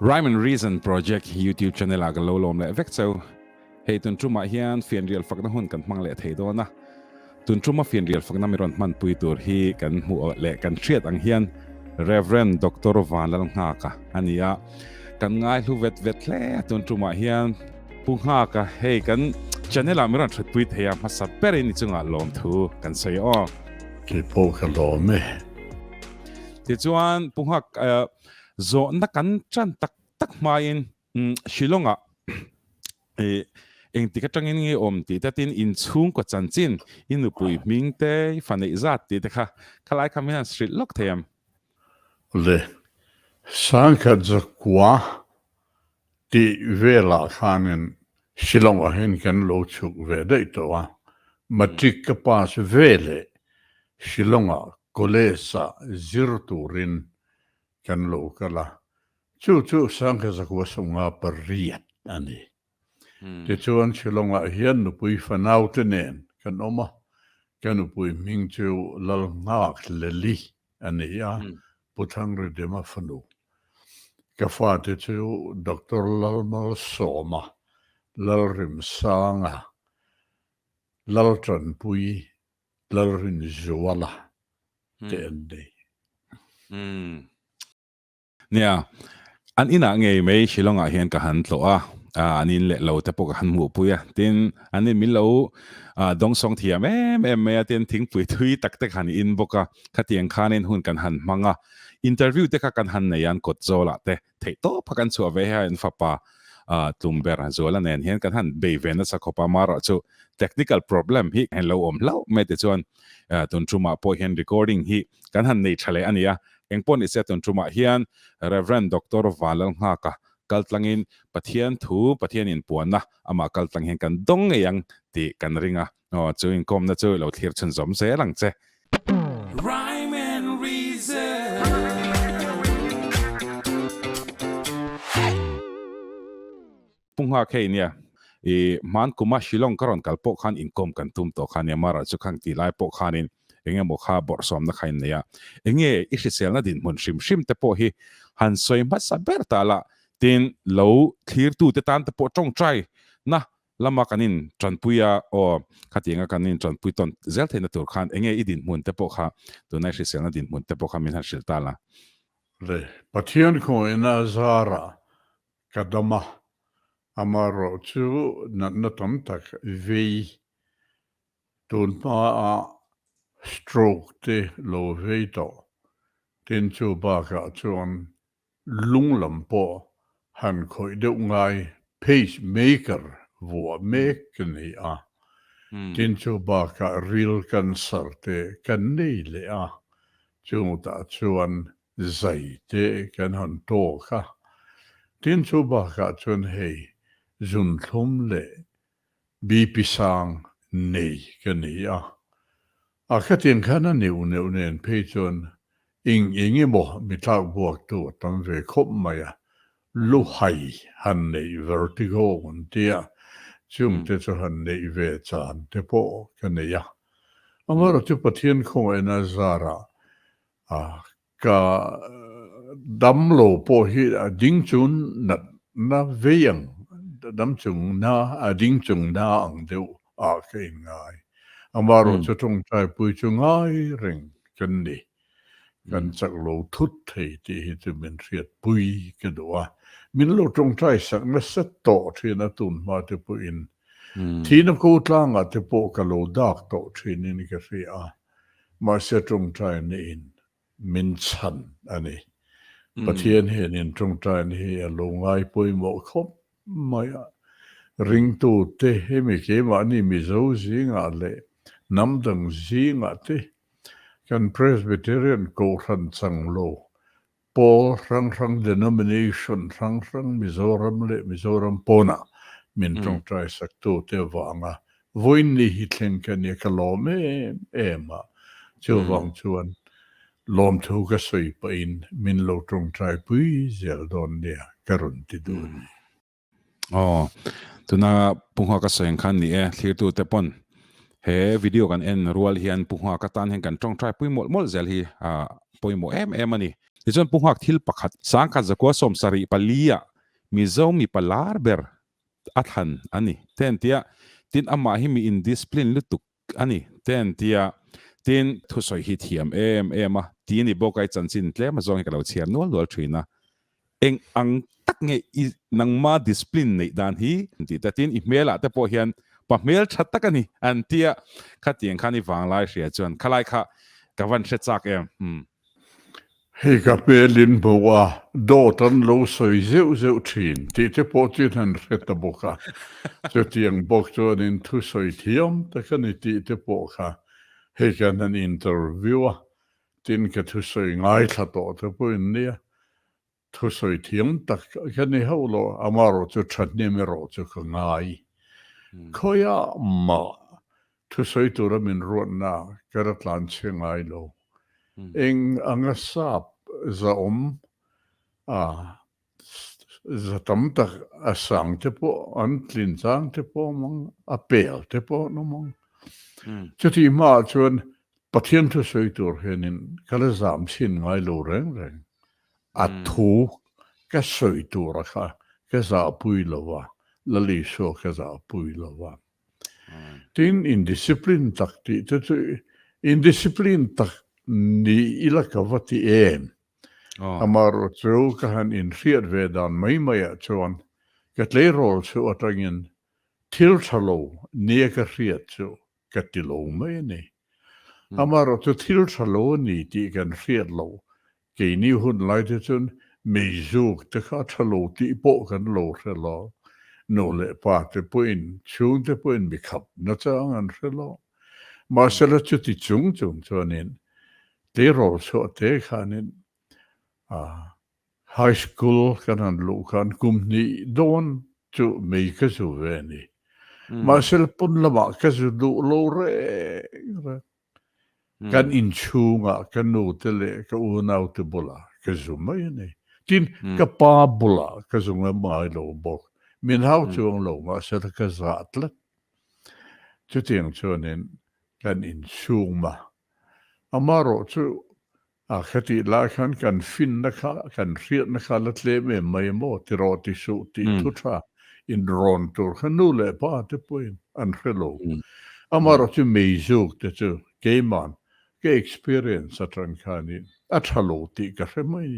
Rhyme and Reason Project YouTube channel aga lo lom le vek chau hei tun truma hian Fianrial Fakna hun kan hmang le thei do na tun truma Fianrial Fakna mi ron man pui tur hi kan hu le kan thiat ang hian Reverend Dr. Vanlalnghaka ania kan ngai lu vet hle tun truma hian Punghaka hei kan channel mi ron thut pui thea ma sa perin ni chunga lom thu kan sei o ki po ka lo me ti chuan Punghak zo na kan chan tak main Shillonga eng ti ka tangin nge om ti tatin in chung ko chanchin in Ropui mingte fanei zat ti te kha khalai khamin street lock them le sanka zakwa ti vela khanen Shillonga hen kan lo chuk ve dei to wa matik ka pas vele Shillonga kolesa zirturin kan lo kala chu sanka zakwa sunga pariat ani te chuan Shillonga hian Ropui fanau tenen kan oma kan Ropui ming chu lal ngak leli ani ya putang redema fanu ka fa te chu Dr. Lalmal Soma lal rim sanga lal tran pui lal rin zuala te ende nia an ina nge me Shillonga hian ka han tlo a anin le lo te pok han mu puya tin anin min lo dong song thia me tin thing pui thui tak han in boka khatiang khanin hun kan han manga interview te ka kan han neyan kot zola te thei to phakan chu ve ha in fapa tumber zola nen hian kan han be vena sa khopa mara chu technical problem hi hen lo om lo me te chuan tun truma po hian recording hi kan han nei thale ania engpon ise tun truma hian Reverend Dr. Vanlalnghaka kaltlangin pathian thu pathian in puanna ama kaltlang hen kan dong yang ti kan ringa chu in kom na chu lo thir chun zom se lang che Rhyme and Reason Pungha khei nia man kuma Shillong karon kalpo khan inkom kan tum to khan mara chu khang ti lai po khanin enge mo kha bor som na khain nia enge isisel na din mun shim te po hi han soi ma sa berta la tin lo clear tu te tan te po tong trai na lama kanin tranpuya o khatinga kanin tranpui ton zel the na tur khan enge idin mun te po kha tu na isisel na din mun te po kha min han shilta la le pathian ko ina zara kadama amaro chu na tam tak vi tun pa stroke te lo ve to tin chu ba ka chuan lunglam po han khoi de ngai pacemaker wo mek ni a tin chu ba ka real cancer te kan nei le a chu ta chuan zai te kan han to kha tin chu ba ka chuan hei zun thum le BP sang nei kan ni a khatin khana neu nen pe chuan inge mo mi ta buak tu tam ve khop maya lu hai han nei vertigo un tia chung te chu han nei ve chan te po kan ya amaro tu pathian kho ena zara ka damlo po hi ding chun na veyang dam chung na ding chung na ang deu ke ngai amaro chu tung tai pui chu ngai ring kan ni kan chak lo thut thei ti hi chu min riat pui ke doa min lo tung tai sak na sa to thina tun ma te pu in thina ko tlanga te po ka lo dak to thini ni ka ria ma se tung tai ni in min chan ani pathian hen in tung tai ni lo ngai pui mo khop maya ring tu te he mi ke ma ni mi zo zinga le nam dang zinga te kan Presbyterian ko ran chang lo po rang denomination rang Mizoram pona min trong trai sak tu te wanga voin ni hitlen kan ye kalome ema chu wang chuan lom thu ka soi pa in min lo trong trai pui zel don dia karun ti dun tuna Pungha ka soeng khan ni thlir tu te pon he video kan en rual hian Pungha ka tan hen kan trong trai pui mol zel hi poimo em ani ti chuan punghak thil pakhat sangkhat zakwa somsari palia mizo mi palar ber athan ani ten tia tin ama hi mi indiscipline lutuk ani ten tia tin thusoi hi thiam em a ti ni bokai chanchin tle ma zong ka lo chiar nual thina eng ang tak nge nang ma discipline nei dan hi ti ta tin i mela te po hian pa mel that tak ani an tia khatiang khani wang lai ria chuan khalai kha ka van hre chak em Hei ka pelin boa do tan lo soi zeu thin ti te po tin han reta boka so tiang bok to in thu soi thiam ta kan ti te po kha hei kan an interview tin ka thu soi ngai tha to te po in nia thu soi thiam tak kan ni holo amaro chu thatne me ro chu ka ngai khoya ma thu soi tu ra min ro na karatlan che ngai lo eng angasap za za tam tak asang te po an tlin sang te po mong a pel te po no mong chuti ma chuan pathian thu soi tur henin kala zam sin ngai lo reng a thu ka soi tur kha ka za pui lo wa la li so ka za pui lo wa tin indiscipline tak ti te indiscipline tak ni ila ka vati em amaro chu ka han in riat ve dan mai a chuan ka tle rol chu atangin thil thalo ne ka riat chu ka ti lo mai ni amaro chu thil thalo ni ti kan riat lo ke ni hun lai te chun me zuk te kha thalo ti po kan lo re lo no le pa te puin chung te puin bi khap na chang an re lo ma sela chu ti chung chuanin te rol chu te khanin high school kan han lu kan kumni don chu me ka zu ve ni ma sel pun lama ka zu du lo re kan in chunga kan no te le ka u nau te bola ka zu mai ni tin ka pa bola ka zu nga mai lo bok min hau chuang lo ma sel ka zat la chu tiang chuanin kan in chunga amaro chu khati la kan fin na kha kan riat na kha la tle me mai mo ti ro ti su ti thu tha in ron tur khanu le pa te poin an hello amaro chu me juk te chu ke man ke experience atran khani at hello ti ka re mai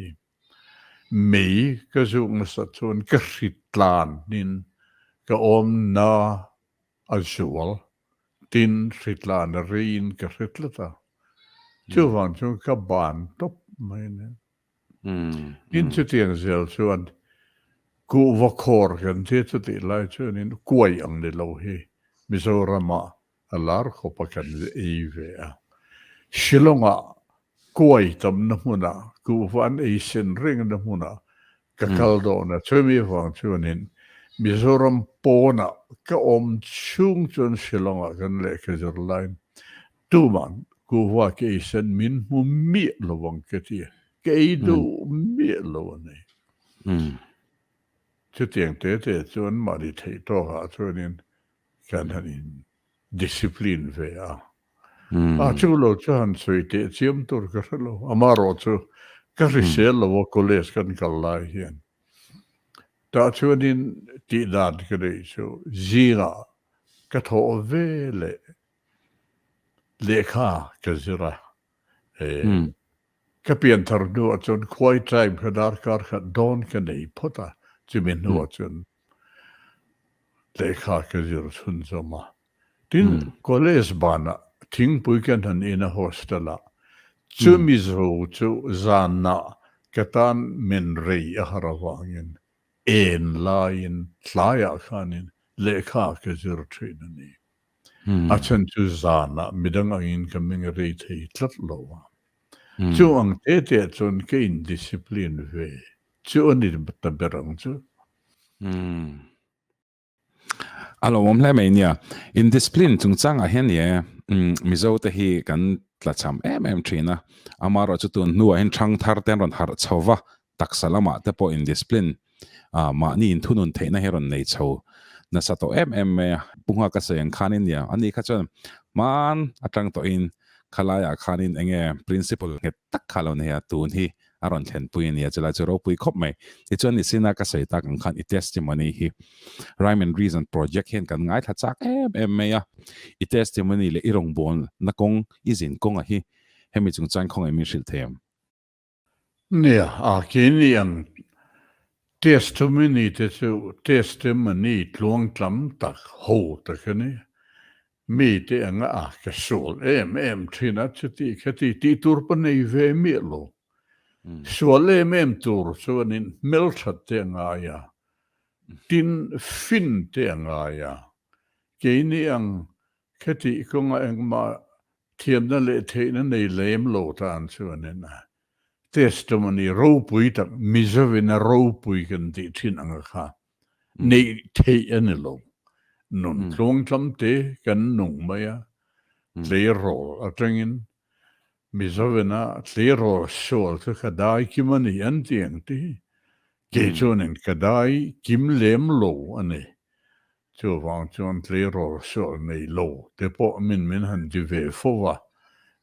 me ka zu na sa chun ka ritlan nin ka om na azual tin ritlan rin ka ritlata chu van chu ka ban top mai ne in chu tiang zel chuan ku vakor kan te chu ti lai chuan in kuai ang le lo hi Mizorama alar ko pa kan e ve a shilonga kuai tam na muna ku van e sin ring na muna ka kaldo na chumi wang chuan in Mizoram pona ka om chung chuan shilonga kan le ka zor line tu man ku wa ke sen min mu mi lo wang ke ti ke do mi lo ne chu tiang te chuan ma ri thei to ha chuan in kan hanin discipline ve a chu lo chuan sui te chiam tur ka lo amaro chu ka ri sel lo college kan kal lai hian ta chuan in ti dan ke re chu zira ka tho ve le kha ka zira ka pian thar nu a chun khoi time khadar kar kha don ka nei phota chimin nu a chun le kha ka zir chun zoma tin college bana thing pui kan han in a hostela chu mi zo chu zanna katan men rei a harawangin en lain tlaya khanin le kha ka zir thinani a chan chu zanna midang angin kaming rei thei tlat lowa chu ang te chun ke indiscipline ve chu ani ta berang chu alo mom le mai nia indiscipline chung chang a hen ye mizo te hi kan tla cham trina amaro chu tun nu hen thang thar ten ron har chowa taksalama te po indiscipline ma ni in thunun theina heron nei chho na sa to me bunga ka seng khanin ya ani kha chon man atang to in khalaya khanin enge principle nge tak khalo ne ya tun hi aron thlen pui ni chela chu ropui khop mai ti chuan ni sina ka sei ta kan khan I testimony hi rhyme and reason project hen kan ngai tha chak em mai a I testimony le irong bon na kong izin kong a hi hemi chung chan khong emi shil them Nia, a kini ang testimony te su testimony tluang tlam tak ho ta kani. Mi te anga a ka sol em trina chuti khati ti tur pa nei ve mi lo. Sol em tur so nin melchat te anga ya. Tin fin te anga ya. Kini ang khati konga ang ma thiam na le the na nei lem lo tan so nin testimony ropui tak misavina ropui kan ti thin anga kha nei the ani lo nun tlong tlam te kan nung maya tle ro atengin misavina tle ro sol te khadai kimani an tiang ti ke chonin kadai kim lem lo ani chu wang chon tle ro sol nei lo te po min han di ve fo wa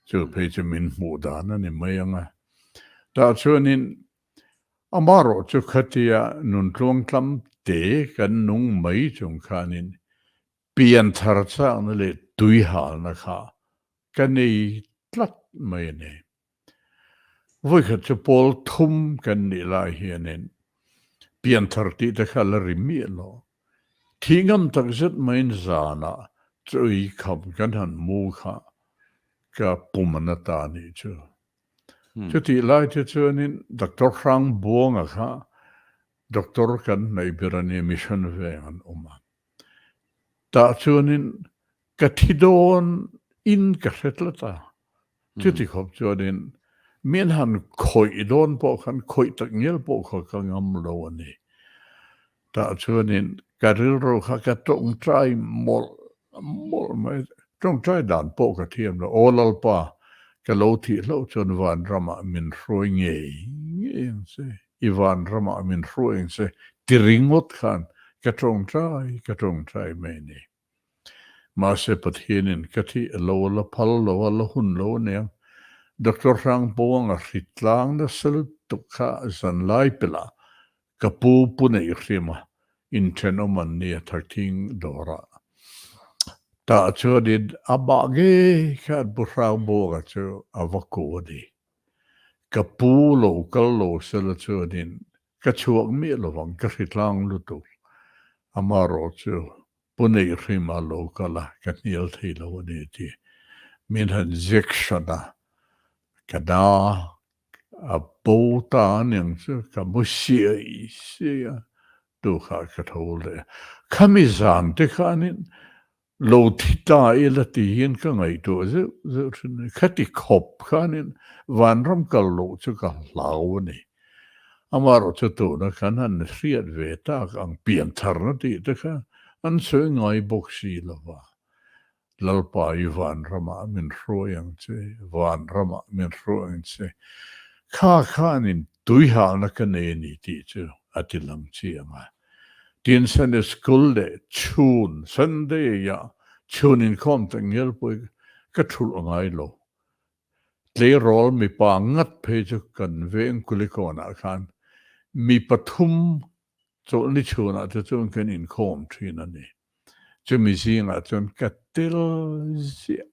chu pe min mu da na ni mayanga ta chuanin amaro chu khatia nun tlong tlam te kan nung mai chung khanin pian thar cha na le tui hal na kha kan nei tlat mai ne voi kha chu pol thum kan ni lai hianin pian thar ti ta kha la ri mi lo thingam tak zet main zana chui kham kan han mu kha ka pumana ta ni chu chu ti lai chu chuanin doctor Frank Buang a kha doctor kan nei birani mission ve an oma ta chuanin ka thidon in ka hretlata chu ti khop chuanin mian han khoi don po khan khoi tak ngel po kha ka ngam lo ani ta chuanin ka ril ro kha ka tong trai mol mai tong trai dan po ka thiam lo olal pa ka lo thi lo chon van rama min hroi nge se Ivan rama min hroi se tiringot khan ka tong trai mai ni ma se pathinin ka thi lo la phal lo la hun lo ne Dr. Frank Buang a ritlang na sel tukha zan lai pila ka pu nei rima in tenoman ni $13 ta chu did abage ka Frank Buang chu avako di ka pu lo kal lo sel chu din ka chuak mi lo wang ka ritlang lu tu amaro chu punei rima lo kala ka niel thei lo ni ti min han zekshana kada a bota niang chu ka musia isia tu kha ka thole khamizan te khanin lo thita ila ti hin ka ngai tu ze khati khop khanin vanram kal lo chu ka lau ni amaro chu tu na khanan riat ve ta ang pian thar na ti te kha an se ngai boksi lova lalpa Ivan rama min hroyang che van rama min hroyang che kha nin tui hal na kane ni ti chu atilang chi anga tin san school de chun sunday ya chun in kom tangel poi ka thul ngai lo tle rol mi pa ngat phe chu kan veng kulikona khan mi pathum cho ni chuna chu chun kan in kom thina ni chu mi singa chun katil zia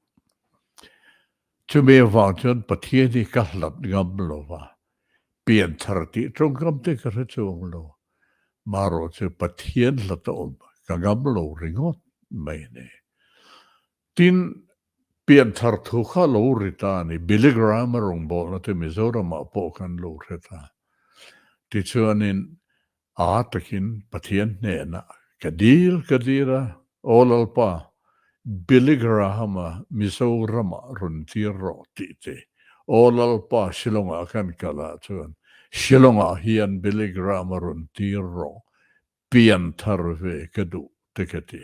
chu me wa chun pathia ni ka hlat ngam lo wa pian thar ti trong kam te ka chung lo maro chu pathian hlat om ka ngam lo ringot mai ne tin pian thar thu kha lo rita ni biligram rong bo na te mizoram ma po kan lo reta ti chuanin a takin pathian ne na kadira olalpa biligrahama misorama runtiro tite olalpa shilonga kan kala chuan shilonga hian biligrama runtiro pian tharve kadu tekati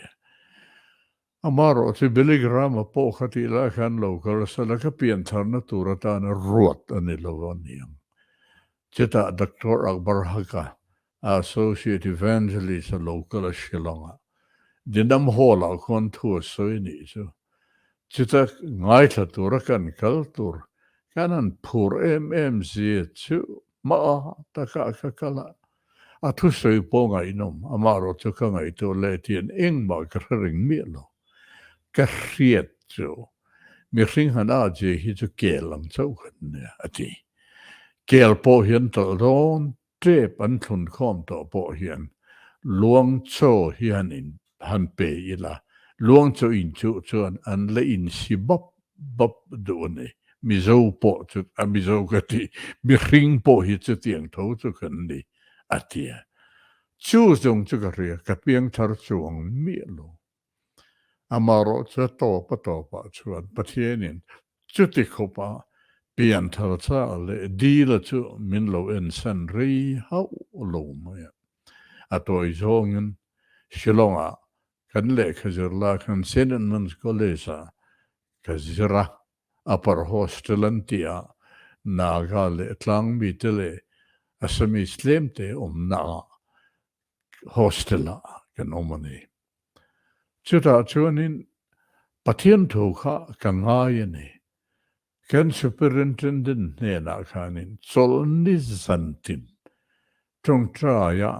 amaro ti biligrama po khati la kan local salaka pian tharna turata na ruat ani lovaniam cheta Dr. Akbar Haka associate evangelist local shilonga dinam hola kon thu soi ni chu chita ngai tha tur kan kal tur kanan phur em zi chu ma ta ka la a thu soi po ngai nom amaro chu ka ngai to le tien eng ma ka ring mi lo ka riet chu mi ring han a je hi chu ke lang chau khan ne ati kel po hian to ron tre pan thun khom to po hian luang cho hian in han pe ila luang cho in chu chuan an le in si bop do ne mi zo po chu a mi zo ka ti mi ring po hi chu tiang tho chu khan ni atia chu zong chu ka ria ka piang thar chuang mi lo amaro chu to pa chuan pathianin chu ti khopa pian thar cha le di la chu min lo en san ri hau lo mai a toi zongin shilonga kan le khazir la kan senen man kolesa kazira upper hostel antia naga le tlang mi tele asami slemte na hostela kan omani chuta chuanin pathian thu kha kangaya ne kan superintendent ne na khanin cholni zantin trong traya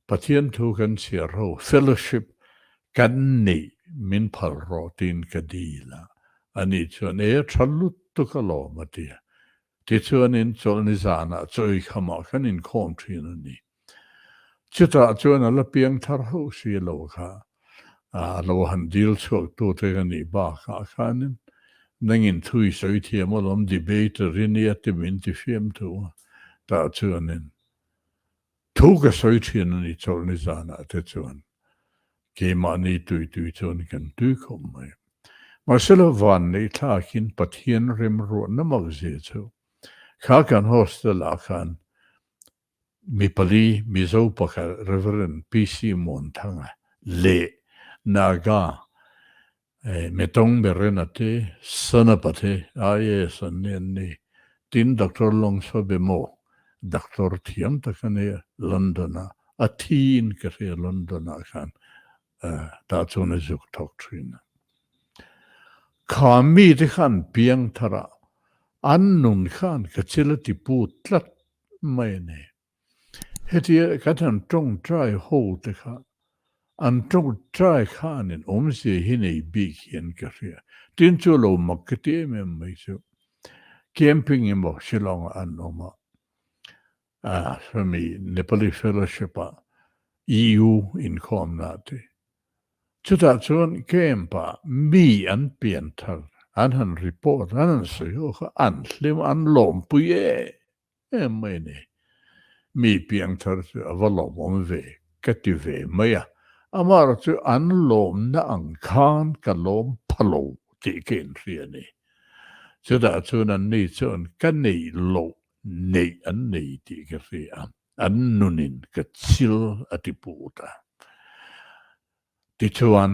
pathian thu kan chiro fellowship kan ni min phal ro tin kadila ani chuan e thallut tu ka lo matia ti chuan in cholni zana choi khama kan in khom thin ani chuta chuan ala piang thar ho si lo kha a lo han dil chok tu te kan ni ba kha khanin nangin thui soi thiam olom debate rinia te min ti fiam tu ta chuan in thu ka soi thian ani cholni zana te chuan ke mani tui chuan kan tu khom mai Marcelo van nei thakin pathian rim ro na mag je chu kha kan hostel a khan mi pali mi zo pakha reverend PC Montanga le naga metong berenate sanapate aye sanni tin doctor long so bemo doctor thiam takane londona athin ke londona khan ta chune juk doctrine khami de khan piang thara annun khan kachila ti pu tlat mai ne heti katan tong try ho te kha an tong try khan in omse hinei big hian ka ria tin chu lo makti mem mai chu camping imo shilong an oma for me Nepali fellowship EU in khom na te chuta chuan kempa mi an pian thar an han report an so an hlim an lom puye mai ne mi piang thar avalom om ve kative maya amar chu an lom na ang khan ka lom phalo ti ken riani chuta chuan an nei chuan kan nei lo nei an nei ti ka ria an nunin ka chil atiputa ti chuan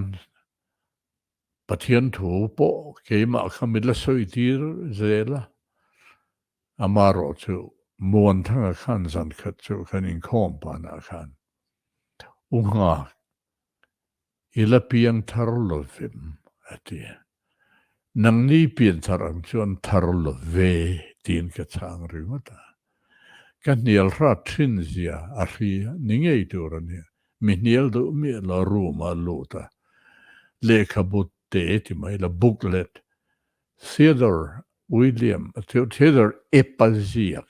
pathian thu po ke ma khamila soi tir zela amaro chu mon thanga khan zan khat chu khanin khom pa na khan unga ila piang thar lovim atia nang ni pian tharang chuan thar lo ve tin ka chang ringota kan nial ra thin zia a ri ningei turani mi nial do mi la ruma lota lekha but te ti mai la booklet Theodore Epaziak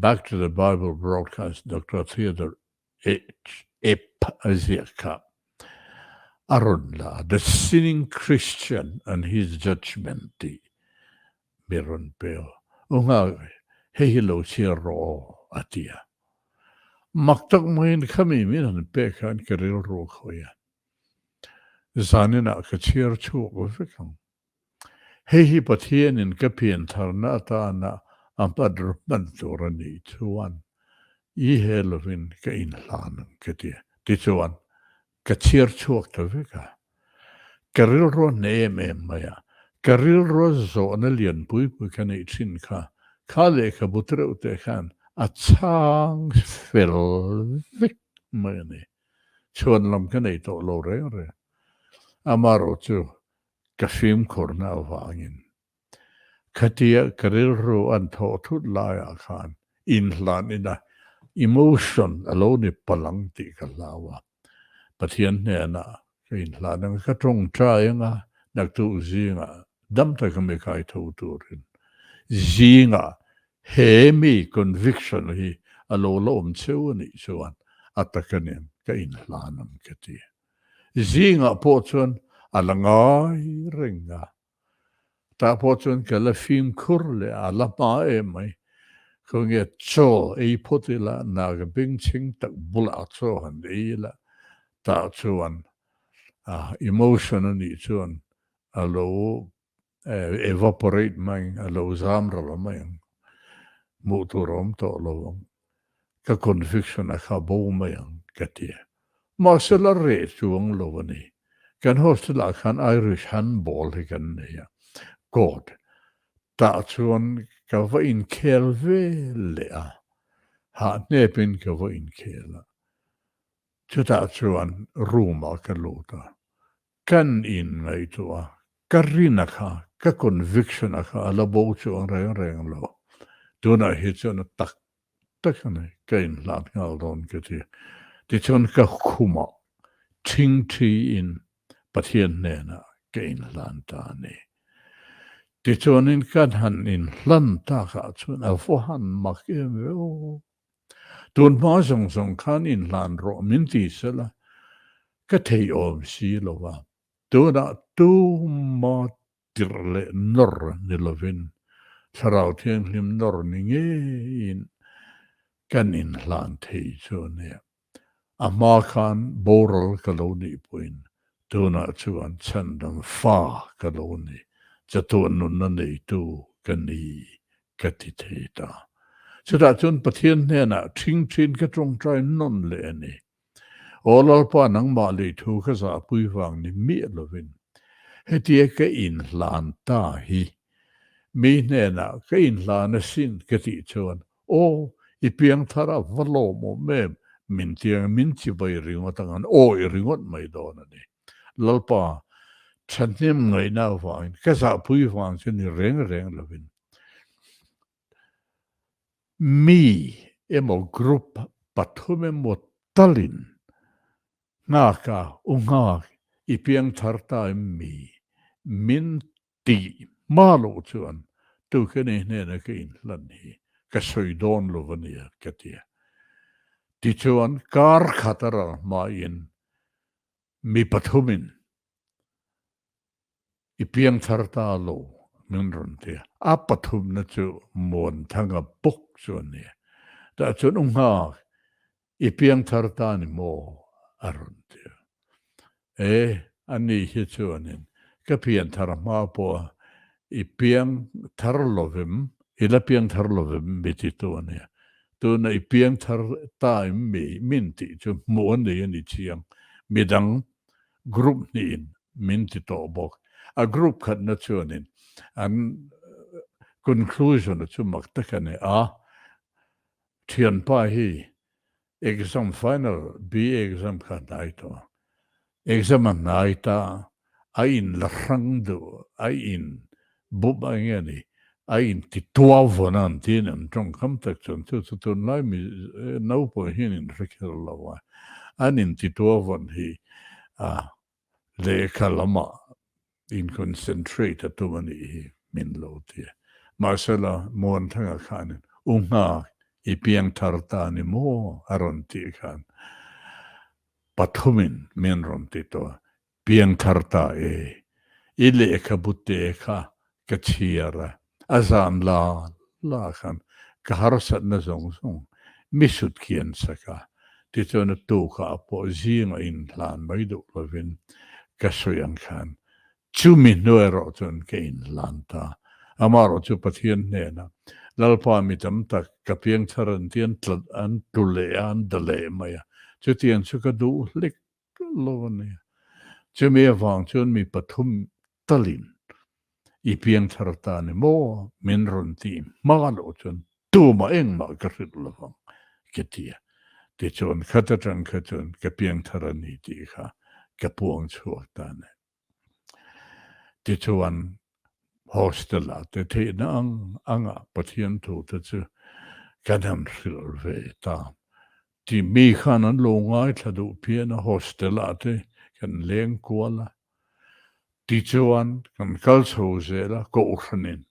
back to the Bible broadcast Dr. Theodore Epaziak Arunla the sinning Christian and his judgment di Miron Peo unga hehilo chiro atia maktak main kami minan pekan keril ro khoya zanina kachir chu ofekam Hehi pathian in kapian tharna ta na ampadr banturani chuan I helovin ka in lan katia ti chuan kachir chuak ta veka karil ro ne me maya karil ro zo na lian pui kan ei thin kha le kha butre ute khan a chang fel vek mane chuan lam kan ei to lo re amaro chu kafim korna wangin katia karil ro an tho thut laya khan in hlan ina emotion alone palang ti kalawa pathian ne na in hlan ang ka trong trai nga nak tu zinga dam ta ka me kai tho turin zinga hemi conviction hi alo lo cheu ni chuan atakanen ka in hlanam ka ti zinga po chuan alangai ringa ta po chuan ka la fim khur le ala ma e mai ko nge cho e potila na ga bing ching tak bula cho han e la ta chuan emotion ni chuan alo evaporate mai alo zamra la mai mu tu rom to lo ka conviction a kha bo mai ka ti ma se la re chuang lo ni kan hostel a khan Irish handball hi kan ne ya god ta chuan ka va in kel ve le a ha ne pin ka va in kela chu ta chuan ruma ka lo ta kan in ngai tu a karina kha ka conviction a kha la bo chuang reng lo tu na hi chuan tak tak ne ka in la ngal don ka ti chuan ka khuma thing thi in pathian ne na ka in lan ta ne ti chuan in kan han in hlan ta kha chuan a fo han mak em o tun ma song khan in hlan ro min ti sala ka thei om si lo wa tu na tu ma tir le nor ni lovin sarau thian hlim nor ni nge in kan in hlan thei chu ne a ma khan boral ka lo ni puin tu na chuan chan dam fa ka lo ni cha tu nun na nei tu kan ni ka ti thei ta chu da chun pathian ne na thing thin ka trong trai non le ni olal pa nang ma le thu ka za pui wang ni mi lovin he ti ka in hlan ta hi mi ne na ka in hlan na sin ka ti chuan o i piang thara valo mo mem min tiang min chi bai ringot angan o i ringot mai don ani lalpa chanim ngai na wang ka za pui wang chen ni reng lovin mi emo group pathume mo talin ngaka ungak i piang tharta mi min ti malo chuan tu ke ne na ke in lan hi ka soi don lo vania ka tia ti chuan kar khatara ma in mi pathumin i piang tharta lo min ron te a pathum na chu mon thanga pok chuan ne ta chuan ungak i piang tharta ni mo aron te ani hi chuanin ka pian thar ma po i piang thar lovim i la piang thar lovim mi ti tu ne tu na i piang thar ta mi min ti chu mo ne ni chiang midang group ni in min ti to bok a group khat na chuanin an conclusion chu mak ta ka ne thian pa hi exam final b exam kha dai to exam nai ta a in la rang do a in bub a nge ni a in ti tua vonan tin an trong kham tak chon chu nai mi no po hin in rekel lawa an in ti tua von hi le kalama in concentrate to mani hi min lo ti marcela mon thanga khan unga i piang tharta ni mo aron ti khan pathumin men ron ti to piang tharta ile ka butte ka chiara azam la khan ka harsat na zong misut kian saka ti chona tu ka po zinga in hlan mai do lovin ka soyang khan chu min no ero chon ke in hlan ta amaro chu pathian ne na lalpa mi tam tak ka piang tharan tian tlat an tule an dale maya chu tian chu ka du lik lo ne chu me wang chun mi pathum talin i piang tharta ni mo min ron ti ma lo chun tu ma eng ma ka rit lo wang ke tia ti chon khata tang kha chun ka piang tharan ni ti kha ka puang chuak ta ne ti chuan hostel te na anga pathian thu te chu kan han hril ve ta ti mi khan an lo ngai thadu pian a hostel ate kan leng kuala ti chuan kan kal chho zela ko khanin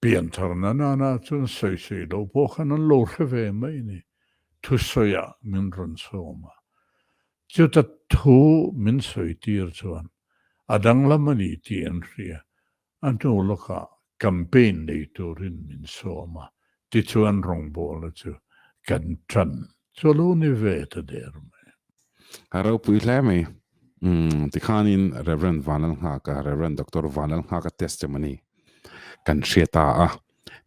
pian tharna na chun sei lo po khan an lo ve mai ni thu soya min ron soma chu ta thu min soi tir chuan adang lamani ti an ria an to loka campaign nei turin min soma ti chuan rong bol chu kan tran chu lu ni ve ta der Ropui hle mai ti khanin Reverend Vanlalnghaka Reverend Dr. Vanlalnghaka testimony kan sheta a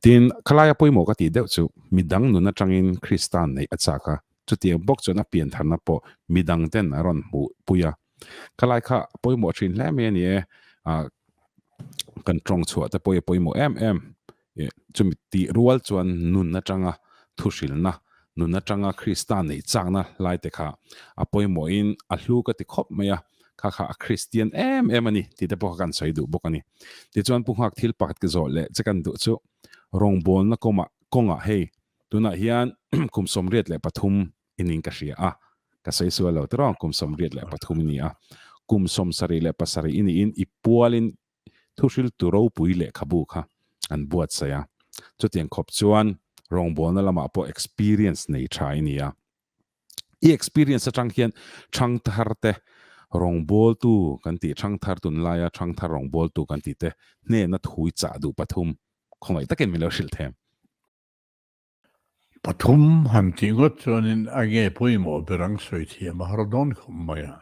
tin khalaya poimo ka ti deuh chu midang nu na tangin Christian nei achaka chuti bok chona pian tharna po midang ten aron mu puya khalai kha poimo thin hle me ni a kan trong chua te poimo em chumi ti rual chuan nun na tanga thushil na nun na tanga Christian nei changna lai te kha a poimo in a hlu ka ti khop maya kha a Christian em ani ti te po kan soi du bokani ti chuan punghak thil pakhat ke zo le chekan du chu rong bol na konga hei tuna hian kum somriat le pathum inin ka ria a ka sei su lo tro kum somriat le pathum ni a kum som sari le pasari ini in ipualin Thuhriltu Ropui le khabu kha an buat saya chutiang khop chuan rong bol na lama po experience nei thai nia I experience atang hian thang thar te rong bol tu kan ti thang thar tun laya thang thar rong bol tu kan ti te ne na thui cha du pathum khongai taken milo shil them pathum han ti ngot chuanin age poimo berang soi thi ma hardon khum maya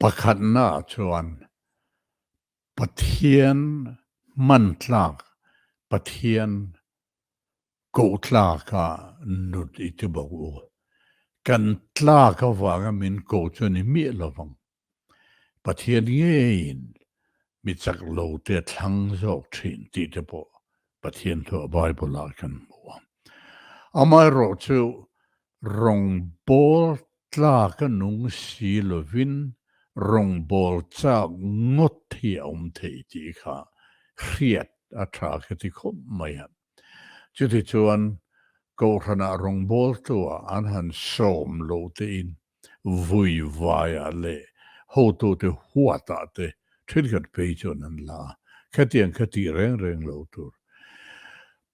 pakhat na chuan pathian man tlak pathian ko tlaka nut itibu kan tlaka wanga min ko chuni mi lovang pathian ngein mi chak lo te thlang zo thin ti te po pathian to bible kan mo amai ro chu rong bol tlaka nung si lovin rong bol cha ngot thi thei ti kha khiat a tha ke ti khop mai chu ti chuan ko rana rong bol tua an han som lo te in vui vaya le ho to te huata te thilgat pe chon an la khatian khati reng lo tur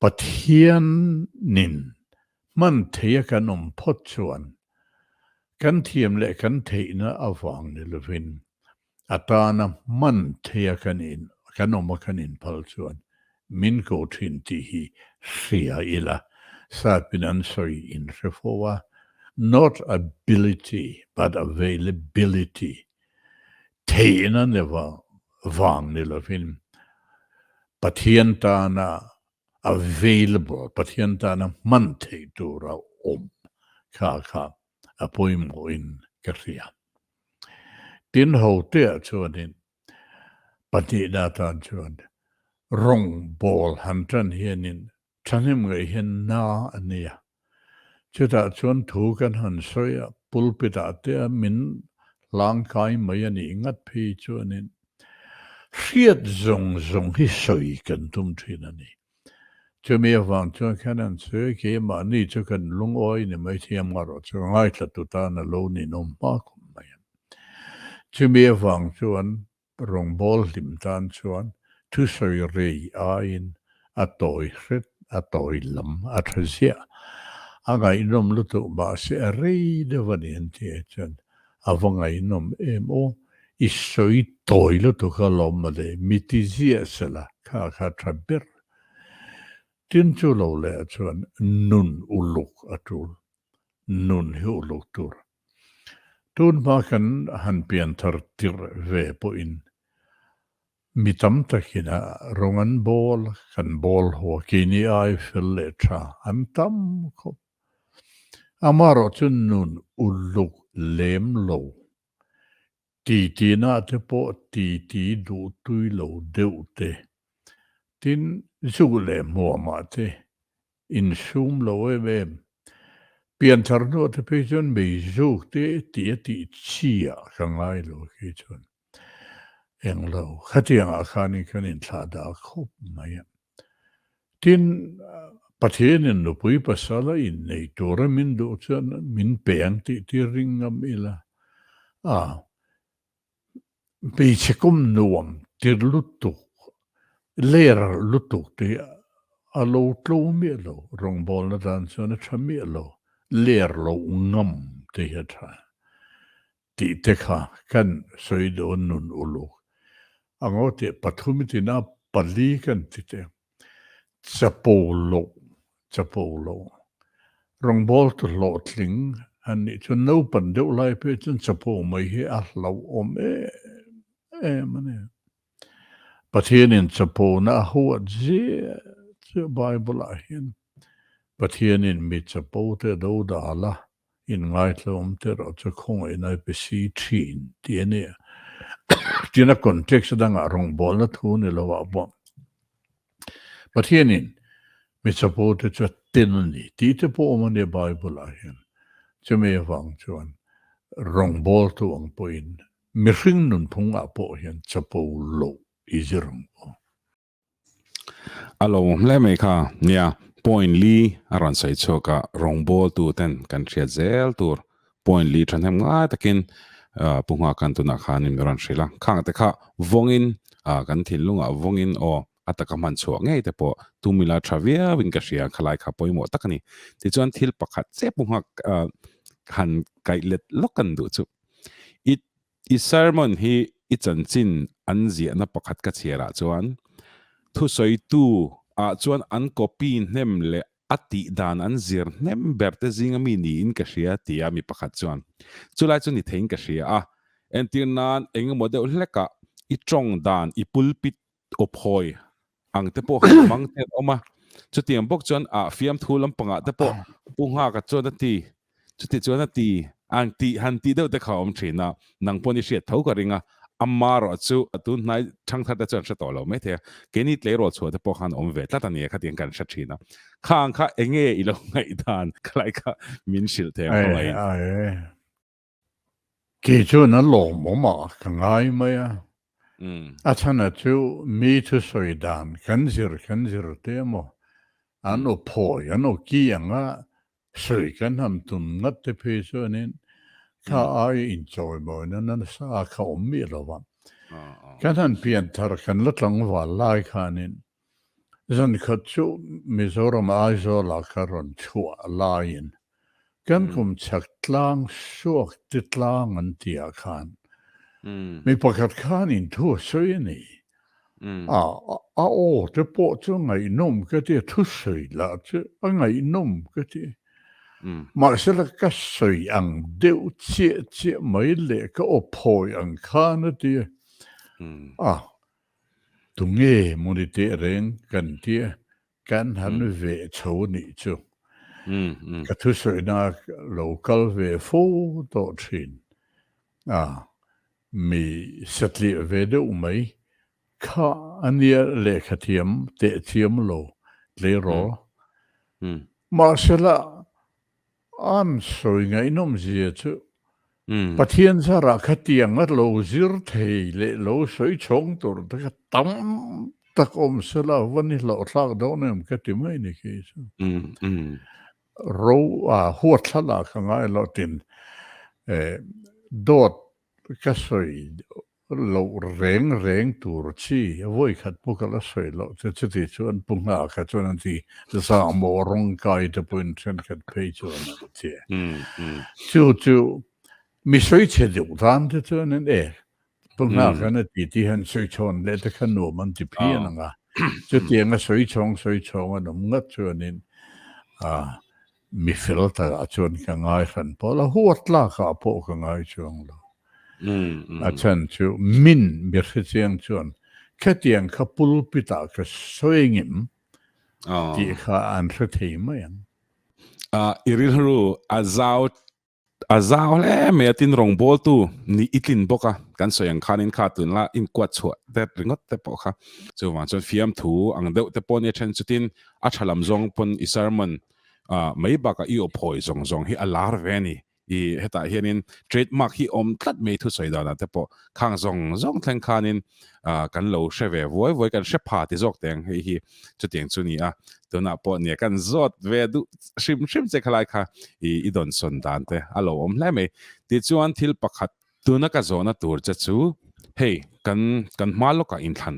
pathian nin man theya kanom phot chuan kan thiam le kan theina awang ni lovin atana man theya kanin kanom kanin phal chuan min ko thin ti hi ria ila Sapinan sorry in Refoa, not ability, but availability. Teina never vang nilofin. Patientana available, patientana mante dura kaka apoimo in Karia. Din ho there chuanin, patidatan chuan, wrong ball hantan hienin. Chanim ngai hian na ania chuta chuan thu kan han soya pulpita te min lang kai mai ani ngat phi chuanin hriat zong hi soi kan tum thin ani chu mi awang chuan khan an se ke ma ni chu kan lung oi ni mai thiam nga ro chu ngai thla tu ta na lo ni nom pa khum mai chu mi awang chuan rong bol lim tan chuan thu soi rei a in a toi hret a toi lam a thazia a ngai nom lutu ba se a rei de vanian ti chen a vangai nom emo I soi toi lutu ka lom de mitizia sela ka traber tin chu lo le chuan nun uluk atul nun hi uluk tur tun ba kan han pian thar tir ve po in mitam takina rongan bol kan bol ho kini ai fel le tra an tam ko amaro chun nun uluk lem lo ti na te po ti du tui lo deu te tin zu le mo ma te in sum lo e pian thar no te pe chun me zu te ti chia ka ngai lo ki chun eng lo khatiang a khani kan in thla da khop mai tin pathianin Ropui pasala in nei tora min do chuan min peng ti ringam ila be chekum nuam tir lutu ler lutu ti alo tlo mi lo rong bol na dan chuan a thami lo ler lo ngam te ha tha ti te kha kan soi do nun ulu angote pathumiti na pali kan ti te chapolo rong bol to lo tling ani chu no pan deuh lai pe chun chapo mai hi a lo om mane pathianin chapo na huat je chu bible a hin pathianin mi chapo te do da la in ngai tlom te ro chu khong ina pe si thin ti ne tina context danga rong bol na thu ne lo wa bo pathianin mi chapo te chu tin ni ti te po mo ne bible a hin chu me wang chuan rong bol tu ang poin mi hring nun phung a po hian chapo lo izirong alo le me kha nia point li aran sai choka rong bol tu ten kan thia zel tur point li than hem nga takin punga kan tu na khan in ran shrila khang te kha vongin kan thil lunga vongin o ataka man chuak ngei te po tumila travia win ka shia khalai kha poimo takani ti chuan thil pakhat che punga han kailet lokan du chu i sermon hi i chanchin an zia na pakhat ka chera chuan thu soi tu chuan an copy hnem le ati dan an zir hnem berte zinga mi ni in ka hria tia mi pakhat chuan chulai chu ni thein ka hria entirnan eng model hleka i tong dan i pulpit ophoi ang te po mang te oma chutiam bok chuan fiam thulam panga te po punga ka chuan ti chuti chuan ti ang ti han ti deuh te khawm thina nang poni hriat tho ka ringa amma ro chu tu nai thang that da chuan hre to lo me the keni tle ro chu te po khan om ve tla ta ni kha tiang kan hra thina khang kha enge i lo ngai dan khlai kha min shil the khawai ke chu na lo mo ma ka ngai ma ya a chana chu mi thu soi dan kan zir te mo an o phoi an o ki anga soi kan ham tum ngat te pe chu nin ka ai enjoy mo na sa ka om mi lo wa kan han pian tar kan latlang wa lai khanin zan khat chu mizoram ai zo la karon chu lain kan kum chak tlang suak ti tlang an tia khan mi pakhat khan in thu soi ni o te po chu ngai nom ka te thu soi la chu ngai nom ka te mà sẽ là cái sợi ăn đều chia mấy lệ cái ô phôi ăn khá nữa đi tụi nghe muốn đi tệ rèn cần đi cần hắn về chỗ nị chứ cái thứ sợi na local về phố tổ truyền mi set li về đâu mấy khá anh ấy lệ khát tiêm tệ tiêm lô lệ rõ mà sẽ là an soi ngai nom zia chu pathian zara khatiang at lo zir thei le lo soi chong tur ta tam tak om sela vani lo thak do nem ka ti mai ni ke chu ro huat thala ka ngai lo tin dot ka soi lo reng tur chi voi khat pu ka la soi lo chu ti chuan punga ka chuan an ti sa mo rong kai te pun chen khat pe chuan ti chu mi soi che du dan te chuan an punga ka na ti han soi chon le te khan no man ti pi na nga chu ti nga soi chong an ngat chuan in mi filter a chuan ka ngai khan po la huat la ka po ka ngai chuang lo a chan chu min mi chiang chuan khatiang kha pulpita ka soingim ti kha an thre thei mai iril ru azau le me tin rong bol tu ni itlin boka kan soyang khanin kha tun la in kwat chho te ringot te po kha chu wa chon fiam thu ang deuh te pon e chen chutin a thalam zong pon i sermon mai ba ka i o phoi zong hi alar ve ni heta hianin trademark hi tlat me thu soi dana te po khang zong thleng khanin kan lo sheve voi kan shepa ti zok teng hi chu tiang chu ni a tuna po ne kan zot ve du shim che khalai kha I don son dan te alo hle me ti chuan thil pakhat tuna ka zona tur cha chu hey kan malo ka in than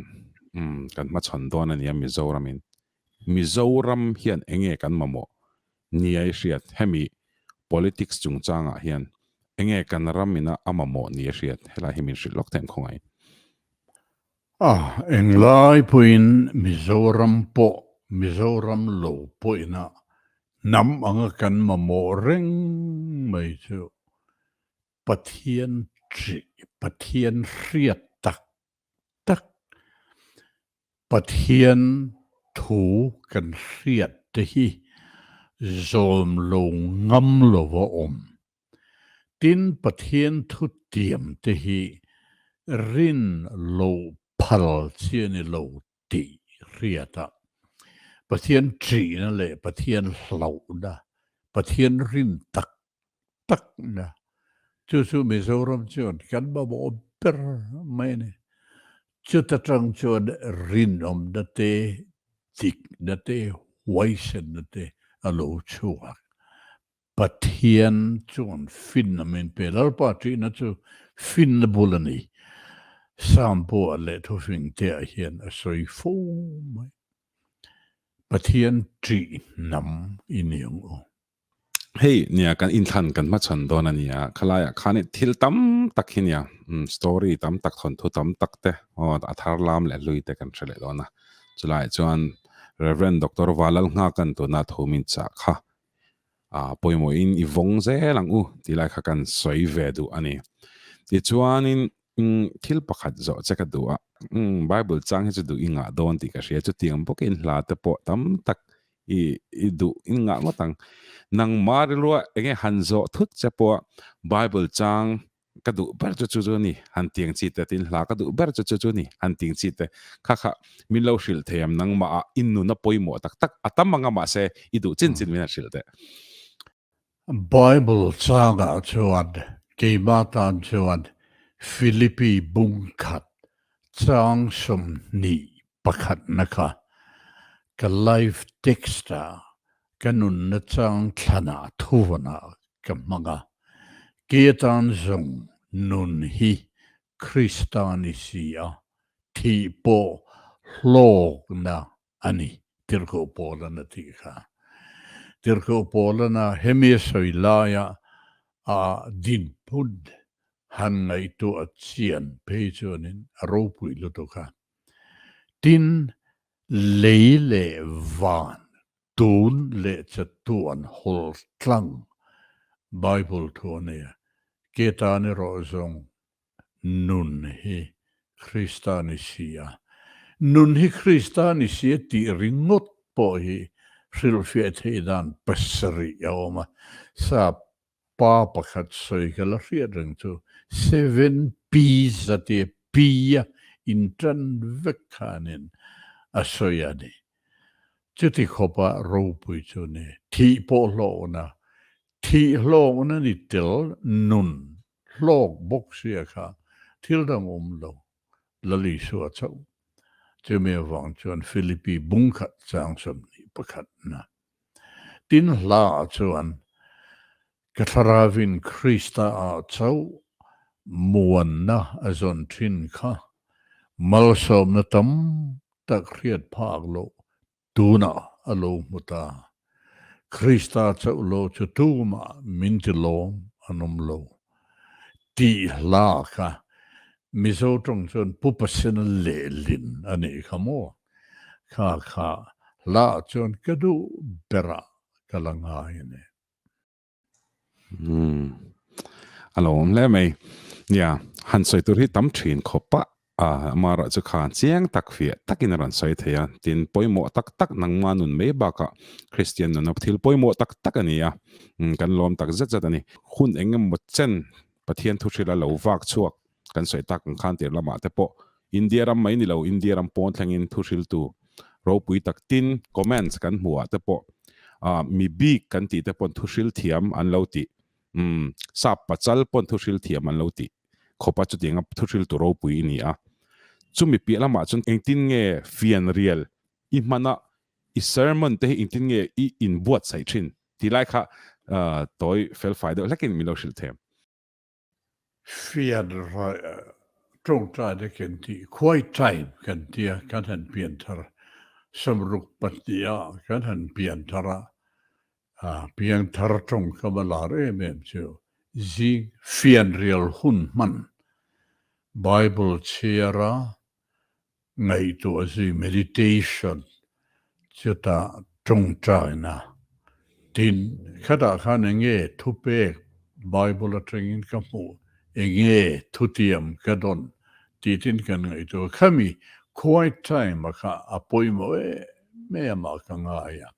kan ma chon don ani Mizoram hian enge kan mamo niai hriat hemi politics chung changa hian enge kan ramina amamo ni hriat hela himin hrilok ten khongai englai puin Mizoram lo poina nam anga kan mamo reng mai chu pathian hriat tak pathian thu kan hriat te hi zolm lo ngam lo wa tin pathian thu tiam te hi rin lo phal chiani lo ti hriata pathian tri na le pathian hlau da pathian rin tak na chu Mizoram chuan kan ba bo per mai ne chu ta trang chuan rin da te tik da te waisen da te alo chua pathian chuan fin na min pelal pa tri na chu fin na bulani sampo le thu fing te hian a soi fo mai pathian tri nam iniang hey nia kan in than kan ma chan don ania khalaya khani thil tam takhinia story tam tak thon thu tam tak te athar lam le lui te kan threle dona chulai chuan Reverend Dr. Vanlalnghaka kan to na thomin cha kha poimo in I vong ze lang ti lai kha kan soi ve du ani ti chuan in thil pakhat zo cheka duwa Bible chang he chu du inga don ti ka hria chu tiang bokin hla te po tam tak I du inga ngotang nang marilwa enge hanzo thut chapo Bible chang kadu ber chu ni han tiang chi te tin hla kadu ber chu ni han tiang chi te kha min lo hril them nang ma innu na poimo tak atam manga ma se idu chin min hril te Bible changa chuan keimatan chuan Philippi bungkhat chang som ni pakhat naka ka live texta kanun na chang thana thuvana ka manga ketan zong nun hi Christanisia thi po hlog na ani tirko pola na tika tirko pola na hemi soilaya din pud han ngai tu a chian pe chuanin Ropui lutoka tin leile van tun le chatuan hol tlang Bible tuania ketane rozong nun hi Christanisia ti ringot po hi rilfiat heidan pasari yaoma sa pakhat soi kala riadang tu 7 P's ati pia intran vekanin asoyani chuti khopa Ropui chune thi po lo na ni tel nun log boxia kha thil dang lo lali suwa chau chume wang chuan Philippi bungkhat chang som ni pakhat na tin hla chuan katharavin Krista a chau muan na azon thin kha malsom na tam tak riat phak lo tuna alo muta Krista chau lo chu tuma mintilom anom lo ti hla kha mizo trong chon pupasin le lin ani khamo kha la chon kadu bera kalanga ine alo le mai ya han soi tur hi tam thin khopa mara chu khan chiang tak fia takin ran soi theya tin poimo tak nang manun me ba ka Christian no thil poimo tak ania kan lom tak zat ani hun engem mo chen pathian thu thila lo wak chuak kan soi tak khan tir lama te po India ram mai ni lo India ram pon thlangin Thuhriltu Ropui tak tin comments kan hmuwa te po mi big kan ti te pon Thuhril thiam an lo ti sa pachal pon thuhril thiam an lo ti khopa chu tinga Thuhriltu Ropui ni a chumi pi lama chun engtin nge Fianrial I mana I sermon te engtin nge I in buat sai thin ti lai kha toy fel faido lakin mi lo shil them Fianrial trong trai de kan ti khoi time kan tia kan han pian thar samruk patia kan han pian thara pian thar trong kamalare mem chu zi Fianrial hun man Bible chera ngai to zi meditation chuta trong trai na tin khada khan nge thupe Bible atringin kamu enge thutiam kadon titin kan ngai to khami quite time ka apoi mo me ma ka nga ya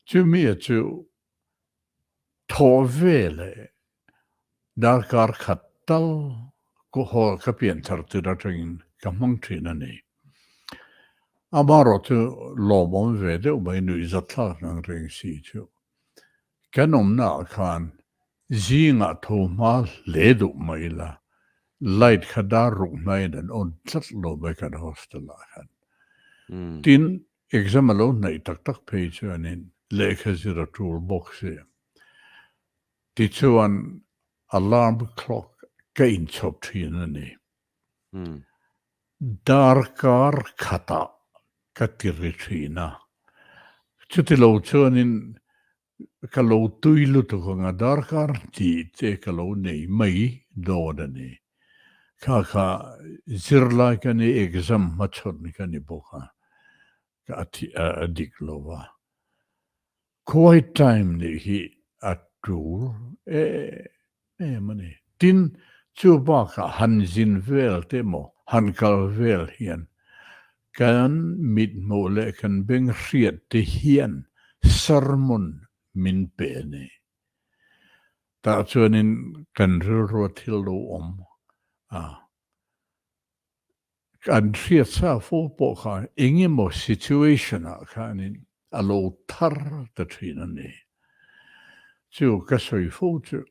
chu mi chu thovele dar kar khattal ko ho ka pian thar tu da tringin kamang thina nei amaro tu lobon vede ubai nu izatla nang ring si chu kanom na khan zinga thoma ledu maila light khada ruk mai dan on chat lo ba kan hostel khan tin exam alo nei tak page anin lekha zira toolbox e ti chuan alarm clock kain chop thina ni darkar khata katiri thina chutilo chuanin kalau tuilu tu nga darkar ti te kalau nei mai do da ni kha zirla ka ni exam machon ka ni boka ka ati adiklova quite time ni hi atul mani tin chu ba ka hanjin vel te mo hankal vel hian kan mit mo le kan beng riat te hian sermon min pe ne ta chuanin kan ro thil lo om kan riat sa fo po kha engi mo situation a khanin alo thar ta thina ne chu ka soi fo chu